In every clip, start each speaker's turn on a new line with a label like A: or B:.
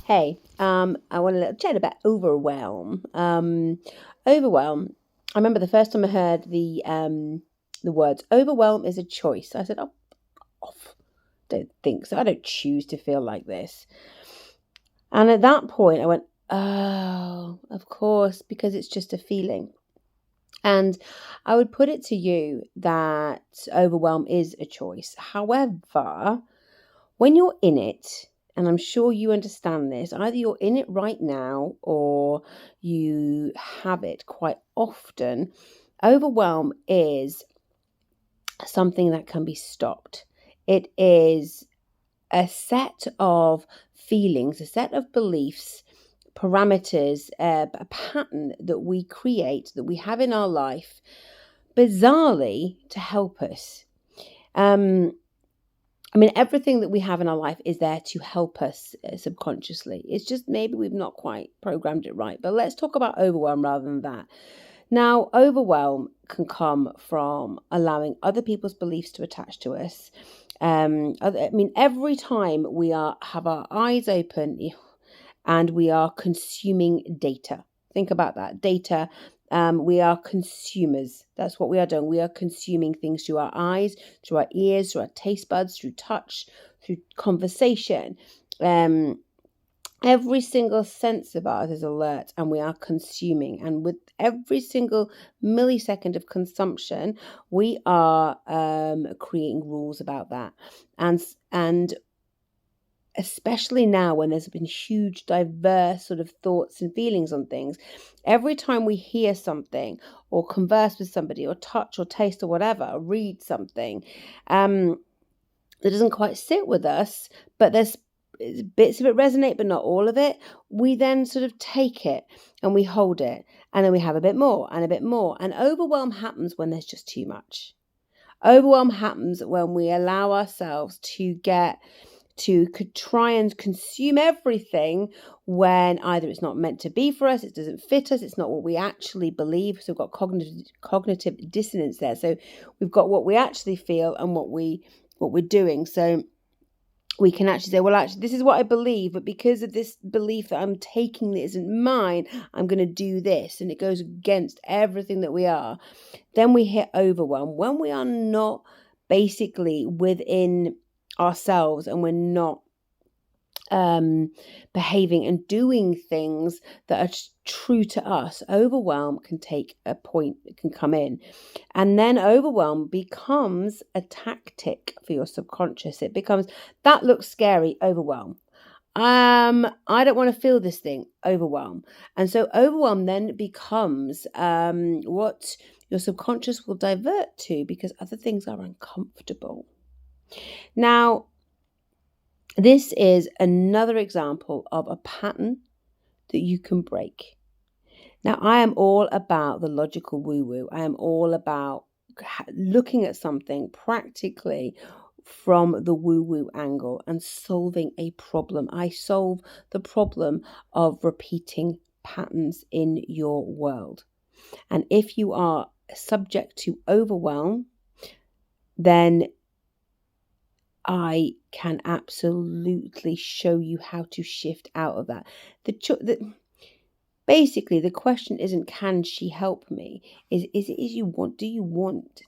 A: Hey, I want to chat about overwhelm. Overwhelm. I remember the first time I heard the words overwhelm is a choice. I said, "Oh, off. Don't think so. I don't choose to feel like this." And at that point, I went, "Oh, of course, because it's just a feeling." And I would put it to you that overwhelm is a choice. However, when you're in it, and I'm sure you understand this, either you're in it right now or you have it quite often, overwhelm is something that can be stopped. It is a set of feelings, a set of beliefs, parameters, a pattern that we create, that we have in our life, bizarrely to help us. Everything that we have in our life is there to help us subconsciously. It's just maybe we've not quite programmed it right. But let's talk about overwhelm rather than that. Now, overwhelm can come from allowing other people's beliefs to attach to us. Every time we have our eyes open and we are consuming data. Think about that. Data. We are consumers. That's what we are doing. We are consuming things through our eyes, through our ears, through our taste buds, through touch, through conversation. Every single sense of ours is alert and we are consuming. And with every single millisecond of consumption, we are creating rules about that. And especially now when there's been huge diverse sort of thoughts and feelings on things, every time we hear something or converse with somebody or touch or taste or whatever, or read something that doesn't quite sit with us, but there's bits of it resonate but not all of it, we then sort of take it and we hold it, and then we have a bit more and a bit more. And overwhelm happens when there's just too much. Overwhelm happens when we allow ourselves to could try and consume everything when either it's not meant to be for us, it doesn't fit us, it's not what we actually believe. So we've got cognitive dissonance there. So we've got what we actually feel and what we're doing. So we can actually say, well, actually, this is what I believe, but because of this belief that I'm taking that isn't mine, I'm going to do this. And it goes against everything that we are. Then we hit overwhelm when we are not basically within ourselves and we're not behaving and doing things that are true to us. Overwhelm can take a point, it can come in, and then overwhelm becomes a tactic for your subconscious. It becomes, that looks scary, overwhelm. I don't want to feel this thing, overwhelm. And so overwhelm then becomes what your subconscious will divert to because other things are uncomfortable. Now, this is another example of a pattern that you can break. Now, I am all about the logical woo-woo. I am all about looking at something practically from the woo-woo angle and solving a problem. I solve the problem of repeating patterns in your world. And if you are subject to overwhelm, then I can absolutely show you how to shift out of that. Basically, the question isn't, can she help me? Do you want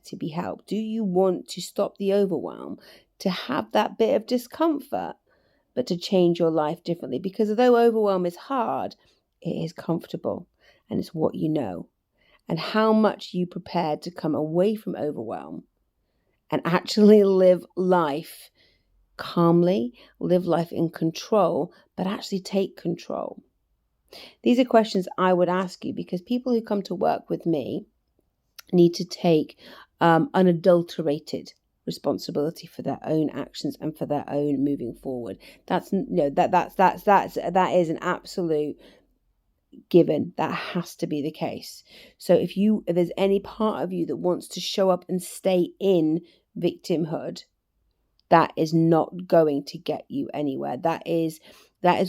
A: to be helped? Do you want to stop the overwhelm, to have that bit of discomfort, but to change your life differently? Because although overwhelm is hard, it is comfortable and it's what you know. And how much you prepared to come away from overwhelm and actually live life calmly, live life in control, but actually take control. These are questions I would ask you because people who come to work with me need to take unadulterated responsibility for their own actions and for their own moving forward. That is an absolute given. That has to be the case. So if there's any part of you that wants to show up and stay in victimhood, that is not going to get you anywhere. That is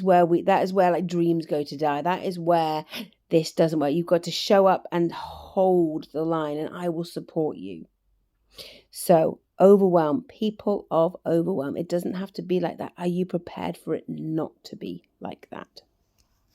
A: where like dreams go to die. That is where this doesn't work. You've got to show up and hold the line, and I will support you. So overwhelm, people of overwhelm. It doesn't have to be like that. Are you prepared for it not to be like that?